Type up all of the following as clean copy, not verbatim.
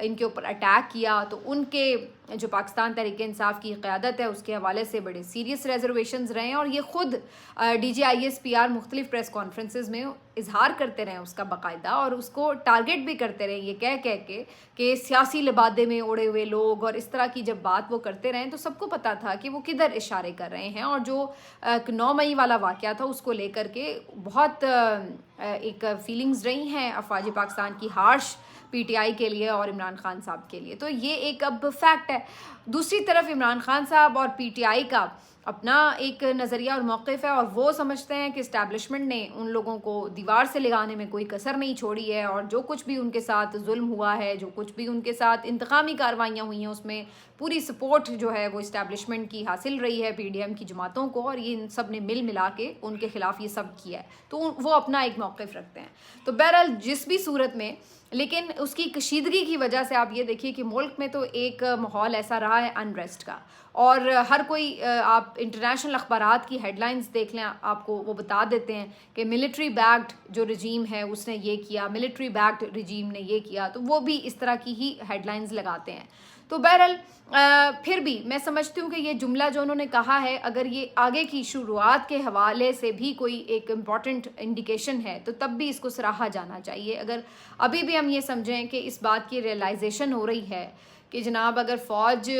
ان کے اوپر اٹیک کیا، تو ان کے جو پاکستان تحریک انصاف کی قیادت ہے اس کے حوالے سے بڑے سیریس ریزرویشنز رہے ہیں، اور یہ خود D G I S P R مختلف پریس کانفرنسز میں اظہار کرتے رہے اس کا باقاعدہ، اور اس کو ٹارگٹ بھی کرتے رہے یہ کہہ کے کہ سیاسی لبادے میں اڑے ہوئے لوگ، اور اس طرح کی جب بات وہ کرتے رہے تو سب کو پتہ تھا کہ وہ کدھر اشارے کر رہے ہیں، اور جو 9 مئی والا واقعہ تھا اس کو لے کر کے بہت ایک فیلنگز رہی ہیں افواج پاکستان کی ہارش پی ٹی آئی کے لیے اور عمران خان صاحب کے لیے، تو یہ ایک اب فیکٹ ہے۔ دوسری طرف عمران خان صاحب اور پی ٹی آئی کا اپنا ایک نظریہ اور موقف ہے، اور وہ سمجھتے ہیں کہ اسٹیبلشمنٹ نے ان لوگوں کو دیوار سے لگانے میں کوئی کسر نہیں چھوڑی ہے، اور جو کچھ بھی ان کے ساتھ ظلم ہوا ہے، جو کچھ بھی ان کے ساتھ انتقامی کارروائیاں ہوئی ہیں، اس میں پوری سپورٹ جو ہے وہ اسٹیبلشمنٹ کی حاصل رہی ہے پی ڈی ایم کی جماعتوں کو، اور یہ ان سب نے ملا کے ان کے خلاف یہ سب کیا ہے، تو وہ اپنا ایک موقف رکھتے ہیں۔ تو بہرحال جس بھی صورت میں، لیکن اس کی کشیدگی کی وجہ سے آپ یہ دیکھیے کہ ملک میں تو ایک ماحول ایسا رہا ہے انریسٹ کا، اور ہر کوئی آپ انٹرنیشنل اخبارات کی ہیڈ لائنز دیکھ لیں، آپ کو وہ بتا دیتے ہیں کہ ملٹری بیکڈ جو رجیم ہے اس نے یہ کیا، ملٹری بیکڈ رجیم نے یہ کیا، تو وہ بھی اس طرح کی ہی ہیڈ لائنز لگاتے ہیں۔ تو بہرحال پھر بھی میں سمجھتی ہوں کہ یہ جملہ جو انہوں نے کہا ہے، اگر یہ آگے کی شروعات کے حوالے سے بھی کوئی ایک امپورٹنٹ انڈیکیشن ہے تو تب بھی اس کو سراہا جانا چاہیے۔ اگر ابھی بھی ہم یہ سمجھیں کہ اس بات کی ریئلائزیشن ہو رہی ہے کہ جناب اگر فوج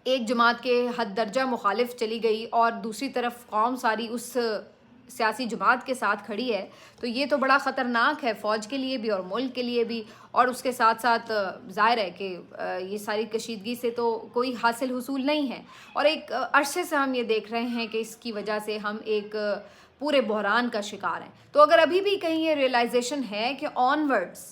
ایک جماعت کے حد درجہ مخالف چلی گئی اور دوسری طرف قوم ساری اس سیاسی جماعت کے ساتھ کھڑی ہے، تو یہ تو بڑا خطرناک ہے فوج کے لیے بھی اور ملک کے لیے بھی، اور اس کے ساتھ ساتھ ظاہر ہے کہ یہ ساری کشیدگی سے تو کوئی حاصل حصول نہیں ہے، اور ایک عرصے سے ہم یہ دیکھ رہے ہیں کہ اس کی وجہ سے ہم ایک پورے بحران کا شکار ہیں۔ تو اگر ابھی بھی کہیں یہ ریئلائزیشن ہے کہ آن ورڈز،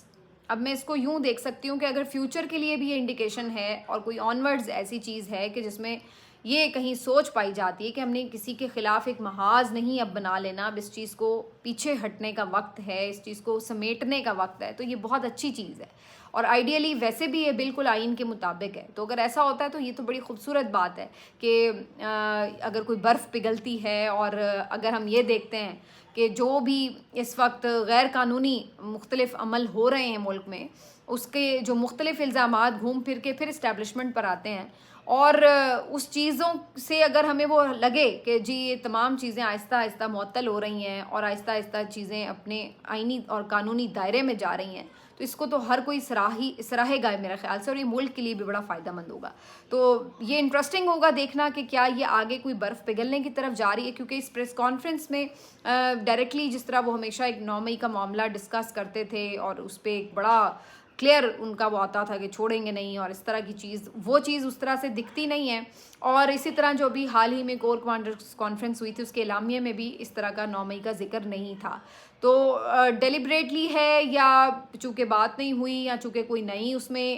اب میں اس کو یوں دیکھ سکتی ہوں کہ اگر فیوچر کے لیے بھی یہ انڈیکیشن ہے اور کوئی آن ورڈز ایسی چیز ہے کہ جس میں یہ کہیں سوچ پائی جاتی ہے کہ ہم نے کسی کے خلاف ایک محاذ نہیں اب بنا لینا، اب اس چیز کو پیچھے ہٹنے کا وقت ہے، اس چیز کو سمیٹنے کا وقت ہے، تو یہ بہت اچھی چیز ہے، اور آئیڈیلی ویسے بھی یہ بالکل آئین کے مطابق ہے۔ تو اگر ایسا ہوتا ہے تو یہ تو بڑی خوبصورت بات ہے کہ اگر کوئی برف پگھلتی ہے، اور اگر ہم یہ دیکھتے ہیں کہ جو بھی اس وقت غیر قانونی مختلف عمل ہو رہے ہیں ملک میں، اس کے جو مختلف الزامات گھوم پھر کے پھر اسٹیبلشمنٹ پر آتے ہیں، اور اس چیزوں سے اگر ہمیں وہ لگے کہ جی یہ تمام چیزیں آہستہ آہستہ معطل ہو رہی ہیں اور آہستہ آہستہ چیزیں اپنے آئینی اور قانونی دائرے میں جا رہی ہیں، تو اس کو تو ہر کوئی سراہے گا میرے خیال سے، اور یہ ملک کے لیے بھی بڑا فائدہ مند ہوگا۔ تو یہ انٹرسٹنگ ہوگا دیکھنا کہ کیا یہ آگے کوئی برف پگھلنے کی طرف جا رہی ہے، کیونکہ اس پریس کانفرنس میں ڈائریکٹلی جس طرح وہ ہمیشہ ایک 9 مئی کا معاملہ ڈسکس کرتے تھے، اور اس پہ ایک بڑا کلیئر ان کا وہ آتا تھا کہ چھوڑیں گے نہیں، اور اس طرح کی چیز وہ چیز اس طرح سے دکھتی نہیں ہے۔ اور اسی طرح جو بھی حال ہی میں کور کمانڈرز کانفرنس ہوئی تھی اس کے اعلامیے میں بھی اس طرح کا 9 مئی کا ذکر نہیں تھا۔ تو ڈیلیبریٹلی ہے یا چونکہ بات نہیں ہوئی، یا چونکہ کوئی نئی اس میں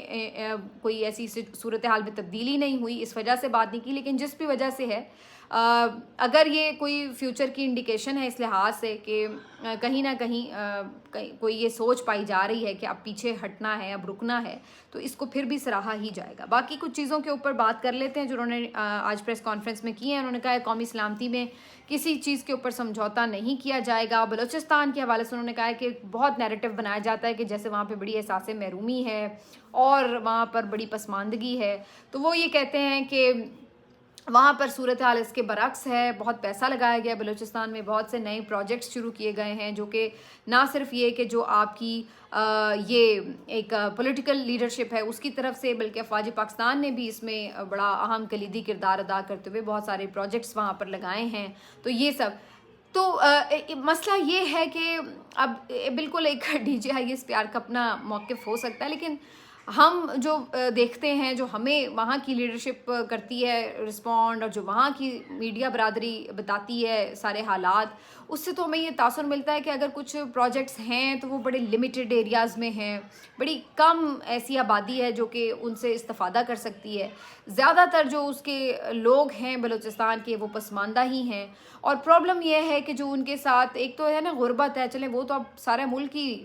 کوئی ایسی صورتحال میں تبدیلی نہیں ہوئی اس وجہ سے بات نہیں کی، لیکن جس بھی وجہ سے ہے، اگر یہ کوئی فیوچر کی انڈیکیشن ہے اس لحاظ سے کہ کہیں نہ کہیں کوئی یہ سوچ پائی جا رہی ہے کہ اب پیچھے ہٹنا ہے، اب رکنا ہے، تو اس کو پھر بھی سراہا ہی جائے گا۔ باقی کچھ چیزوں کے اوپر بات کر لیتے ہیں جو انہوں نے آج پریس کانفرنس میں کی ہیں۔ انہوں نے کہا ہے قومی سلامتی میں کسی چیز کے اوپر سمجھوتا نہیں کیا جائے گا۔ بلوچستان کے حوالے سے انہوں نے کہا ہے کہ بہت نیریٹو بنایا جاتا ہے کہ جیسے وہاں پہ بڑی احساس محرومی ہے اور وہاں پر بڑی پسماندگی ہے، تو وہ یہ کہتے ہیں کہ وہاں پر صورتحال اس کے برعکس ہے، بہت پیسہ لگایا گیا بلوچستان میں، بہت سے نئے پروجیکٹس شروع کیے گئے ہیں، جو کہ نہ صرف یہ کہ جو آپ کی یہ ایک پولیٹیکل لیڈرشپ ہے اس کی طرف سے، بلکہ افواج پاکستان نے بھی اس میں بڑا اہم کلیدی کردار ادا کرتے ہوئے بہت سارے پروجیکٹس وہاں پر لگائے ہیں۔ تو یہ سب تو مسئلہ یہ ہے کہ اب بالکل ایک D G I S P R کا اپنا موقف ہو سکتا ہے، لیکن ہم جو دیکھتے ہیں، جو ہمیں وہاں کی لیڈرشپ کرتی ہے رسپونڈ، اور جو وہاں کی میڈیا برادری بتاتی ہے سارے حالات، اس سے تو ہمیں یہ تاثر ملتا ہے کہ اگر کچھ پروجیکٹس ہیں تو وہ بڑے لمیٹڈ ایریاز میں ہیں، بڑی کم ایسی آبادی ہے جو کہ ان سے استفادہ کر سکتی ہے، زیادہ تر جو اس کے لوگ ہیں بلوچستان کے وہ پسماندہ ہی ہیں، اور پرابلم یہ ہے کہ جو ان کے ساتھ ایک تو ہے نا غربت ہے، چلیں وہ تو اب سارے ملک ہی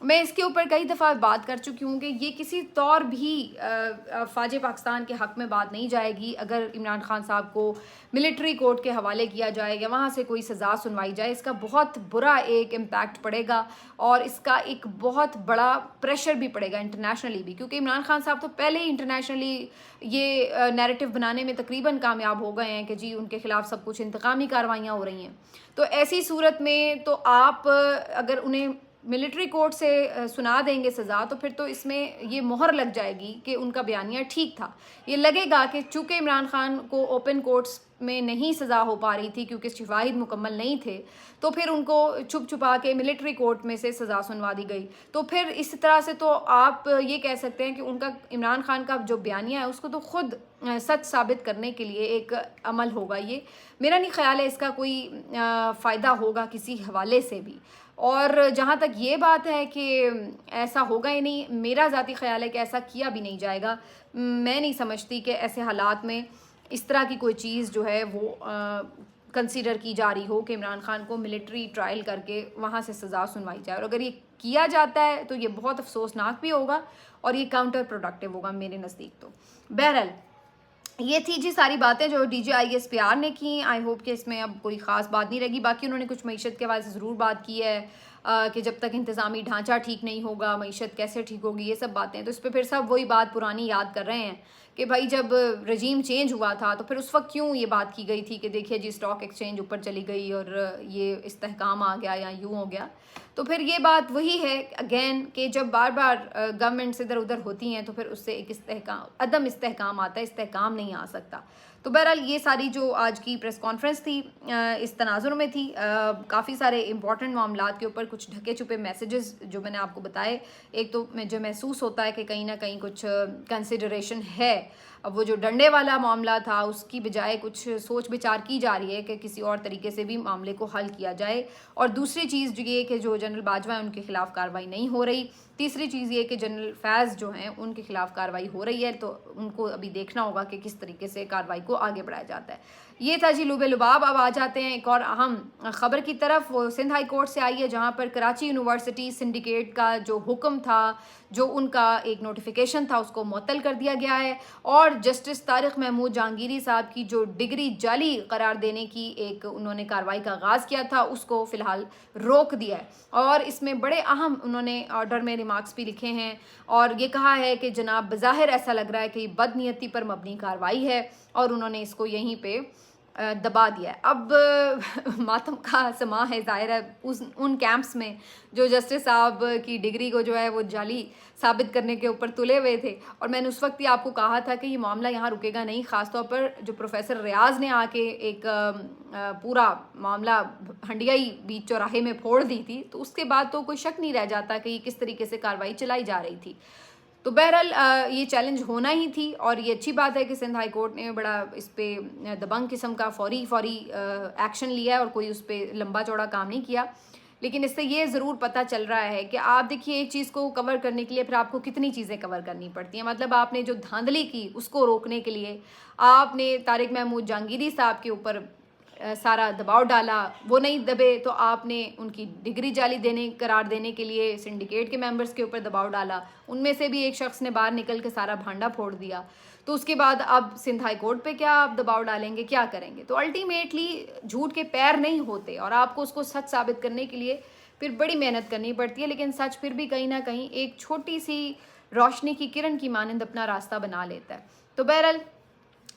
میں اس کے اوپر کئی دفعہ بات کر چکی ہوں کہ یہ کسی طور بھی فوج پاکستان کے حق میں بات نہیں جائے گی اگر عمران خان صاحب کو ملٹری کورٹ کے حوالے کیا جائے یا وہاں سے کوئی سزا سنوائی جائے. اس کا بہت برا ایک امپیکٹ پڑے گا اور اس کا ایک بہت بڑا پریشر بھی پڑے گا انٹرنیشنلی بھی, کیونکہ عمران خان صاحب تو پہلے ہی انٹرنیشنلی یہ نیریٹو بنانے میں تقریباً کامیاب ہو گئے ہیں کہ جی ان کے خلاف سب کچھ انتقامی کارروائیاں ہو رہی ہیں. تو ایسی صورت میں تو آپ اگر انہیں ملٹری کورٹ سے سنا دیں گے سزا تو پھر تو اس میں یہ مہر لگ جائے گی کہ ان کا بیانیہ ٹھیک تھا. یہ لگے گا کہ چونکہ عمران خان کو اوپن کورٹس میں نہیں سزا ہو پا رہی تھی کیونکہ شواہد مکمل نہیں تھے, تو پھر ان کو چھپ چھپا کے ملٹری کورٹ میں سے سزا سنوا دی گئی. تو پھر اس طرح سے تو آپ یہ کہہ سکتے ہیں کہ ان کا عمران خان کا جو بیانیہ ہے اس کو تو خود سچ ثابت کرنے کے لیے ایک عمل ہوگا. یہ میرا نہیں خیال ہے اس کا کوئی فائدہ ہوگا کسی حوالے سے بھی. اور جہاں تک یہ بات ہے کہ ایسا ہوگا ہی نہیں, میرا ذاتی خیال ہے کہ ایسا کیا بھی نہیں جائے گا. میں نہیں سمجھتی کہ ایسے حالات میں اس طرح کی کوئی چیز جو ہے وہ کنسیڈر کی جا رہی ہو کہ عمران خان کو ملٹری ٹرائل کر کے وہاں سے سزا سنوائی جائے. اور اگر یہ کیا جاتا ہے تو یہ بہت افسوسناک بھی ہوگا اور یہ کاؤنٹر پروڈکٹیو ہوگا میرے نزدیک. تو بہرحال یہ تھی جی ساری باتیں جو D G I S P R نے کی. آئی ہوپ کہ اس میں اب کوئی خاص بات نہیں رہے گی. باقی انہوں نے کچھ معیشت کے حوالے سے ضرور بات کی ہے کہ جب تک انتظامی ڈھانچہ ٹھیک نہیں ہوگا معیشت کیسے ٹھیک ہوگی, یہ سب باتیں. تو اس پہ پھر سب وہی بات پرانی یاد کر رہے ہیں کہ بھائی جب رجیم چینج ہوا تھا تو پھر اس وقت کیوں یہ بات کی گئی تھی کہ دیکھیے جی اسٹاک ایکسچینج اوپر چلی گئی اور یہ استحکام آ گیا یا یوں ہو گیا. تو پھر یہ بات وہی ہے اگین کہ جب بار بار گورنمنٹس ادھر ادھر ہوتی ہیں تو پھر اس سے ایک عدم استحکام آتا ہے, استحکام نہیں آ سکتا. تو بہرحال یہ ساری جو آج کی پریس کانفرنس تھی اس تناظر میں تھی. کافی سارے امپورٹنٹ معاملات کے اوپر کچھ ڈھکے چھپے میسیجز جو میں نے آپ کو بتائے. ایک تو جو محسوس ہوتا ہے کہ کہیں نہ کہیں کچھ کنسیڈریشن ہے. اب وہ جو ڈنڈے والا معاملہ تھا اس کی بجائے کچھ سوچ بچار کی جا رہی ہے کہ کسی اور طریقے سے بھی معاملے کو حل کیا جائے. اور دوسری چیز جو یہ کہ جو جنرل باجوہ ہیں ان کے خلاف کارروائی نہیں ہو رہی. تیسری چیز یہ کہ جنرل فیض جو ہیں ان کے خلاف کارروائی ہو رہی ہے, تو ان کو ابھی دیکھنا ہوگا کہ کس طریقے سے کارروائی کو آگے بڑھایا جاتا ہے. یہ تھا جی لوب لباب. اب آ جاتے ہیں ایک اور اہم خبر کی طرف. وہ سندھ ہائی کورٹ سے آئی ہے جہاں پر کراچی یونیورسٹی سنڈیکیٹ کا جو حکم تھا, جو ان کا ایک نوٹیفیکیشن تھا, اس کو معطل کر دیا گیا ہے. اور جسٹس طارق محمود جہانگیری صاحب کی جو ڈگری جعلی قرار دینے کی ایک انہوں نے کارروائی کا آغاز کیا تھا اس کو فی الحال روک دیا ہے. اور اس میں بڑے اہم انہوں نے آرڈر میں ریمارکس بھی لکھے ہیں اور یہ کہا ہے کہ جناب بظاہر ایسا لگ رہا ہے کہ یہ بدنیتی پر مبنی کارروائی ہے اور انہوں نے اس کو یہیں پہ دبا دیا ہے. اب ماتم کا سما ہے ظاہر ہے ان کیمپس میں جو جسٹس صاحب کی ڈگری کو جو ہے وہ جعلی ثابت کرنے کے اوپر تلے ہوئے تھے. اور میں نے اس وقت ہی آپ کو کہا تھا کہ یہ معاملہ یہاں رکے گا نہیں, خاص طور پر جو پروفیسر ریاض نے آ کے ایک پورا معاملہ ہنڈیائی بیچ چوراہے میں پھوڑ دی تھی, تو اس کے بعد تو کوئی شک نہیں رہ جاتا کہ یہ کس طریقے سے کارروائی چلائی جا رہی تھی. تو بہرحال یہ چیلنج ہونا ہی تھی اور یہ اچھی بات ہے کہ سندھ ہائی کورٹ نے بڑا اس پہ دبنگ قسم کا فوری ایکشن لیا ہے اور کوئی اس پہ لمبا چوڑا کام نہیں کیا. لیکن اس سے یہ ضرور پتہ چل رہا ہے کہ آپ دیکھیے ایک چیز کو کور کرنے کے لیے پھر آپ کو کتنی چیزیں کور کرنی پڑتی ہیں. مطلب آپ نے جو دھاندلی کی اس کو روکنے کے لیے آپ نے طارق محمود جہانگیری صاحب کے اوپر سارا دباؤ ڈالا, وہ نہیں دبے تو آپ نے ان کی ڈگری جعلی قرار دینے کے لیے سنڈیکیٹ کے ممبرز کے اوپر دباؤ ڈالا, ان میں سے بھی ایک شخص نے باہر نکل کے سارا بھانڈا پھوڑ دیا. تو اس کے بعد اب سندھ ہائی کورٹ پہ کیا آپ دباؤ ڈالیں گے, کیا کریں گے؟ تو الٹیمیٹلی جھوٹ کے پیر نہیں ہوتے اور آپ کو اس کو سچ ثابت کرنے کے لیے پھر بڑی محنت کرنی پڑتی ہے. لیکن سچ پھر بھی کہیں نہ کہیں ایک چھوٹی سی روشنی کی کرن کی مانند اپنا راستہ بنا لیتا ہے. تو بہرحال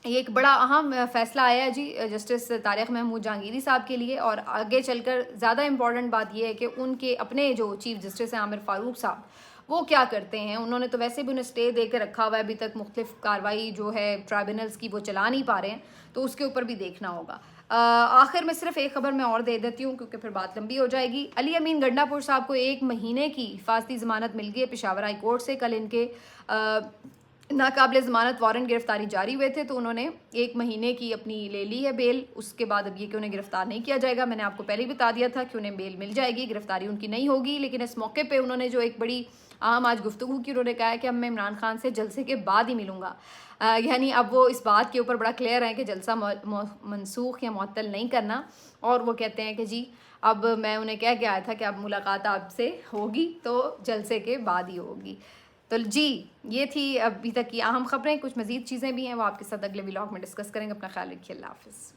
یہ ایک بڑا اہم فیصلہ آیا ہے جی جسٹس طارق محمود جہانگیری صاحب کے لیے. اور آگے چل کر زیادہ امپورٹنٹ بات یہ ہے کہ ان کے اپنے جو چیف جسٹس ہیں عامر فاروق صاحب وہ کیا کرتے ہیں. انہوں نے تو ویسے بھی انہیں اسٹے دے کے رکھا ہوا ہے, ابھی تک مختلف کارروائی جو ہے ٹرائبونلز کی وہ چلا نہیں پا رہے ہیں, تو اس کے اوپر بھی دیکھنا ہوگا. آخر میں صرف ایک خبر میں اور دے دیتی ہوں کیونکہ پھر بات لمبی ہو جائے گی. علی امین گنڈا پور صاحب کو 1 مہینے کی حفاظتی ضمانت مل گئی ہے پشاور ہائی کورٹ سے. کل ان کے ناقابل ضمانت وارنٹ گرفتاری جاری ہوئے تھے, تو انہوں نے 1 مہینے کی اپنی لے لی ہے بیل. اس کے بعد اب یہ کہ انہیں گرفتار نہیں کیا جائے گا. میں نے آپ کو پہلے ہی بتا دیا تھا کہ انہیں بیل مل جائے گی, گرفتاری ان کی نہیں ہوگی. لیکن اس موقع پہ انہوں نے جو ایک بڑی آج گفتگو کی انہوں نے کہا ہے کہ اب میں عمران خان سے جلسے کے بعد ہی ملوں گا. یعنی اب وہ اس بات کے اوپر بڑا کلیئر ہے کہ جلسہ منسوخ یا معطل نہیں کرنا, اور وہ کہتے ہیں کہ جی اب میں انہیں کہہ کے آیا تھا کہ اب ملاقات آپ سے ہوگی تو جلسے کے بعد ہی ہوگی. تو جی یہ تھی ابھی تک کی اہم خبریں. کچھ مزید چیزیں بھی ہیں وہ آپ کے ساتھ اگلے ولاگ میں ڈسکس کریں گے. اپنا خیال رکھیے. اللہ حافظ.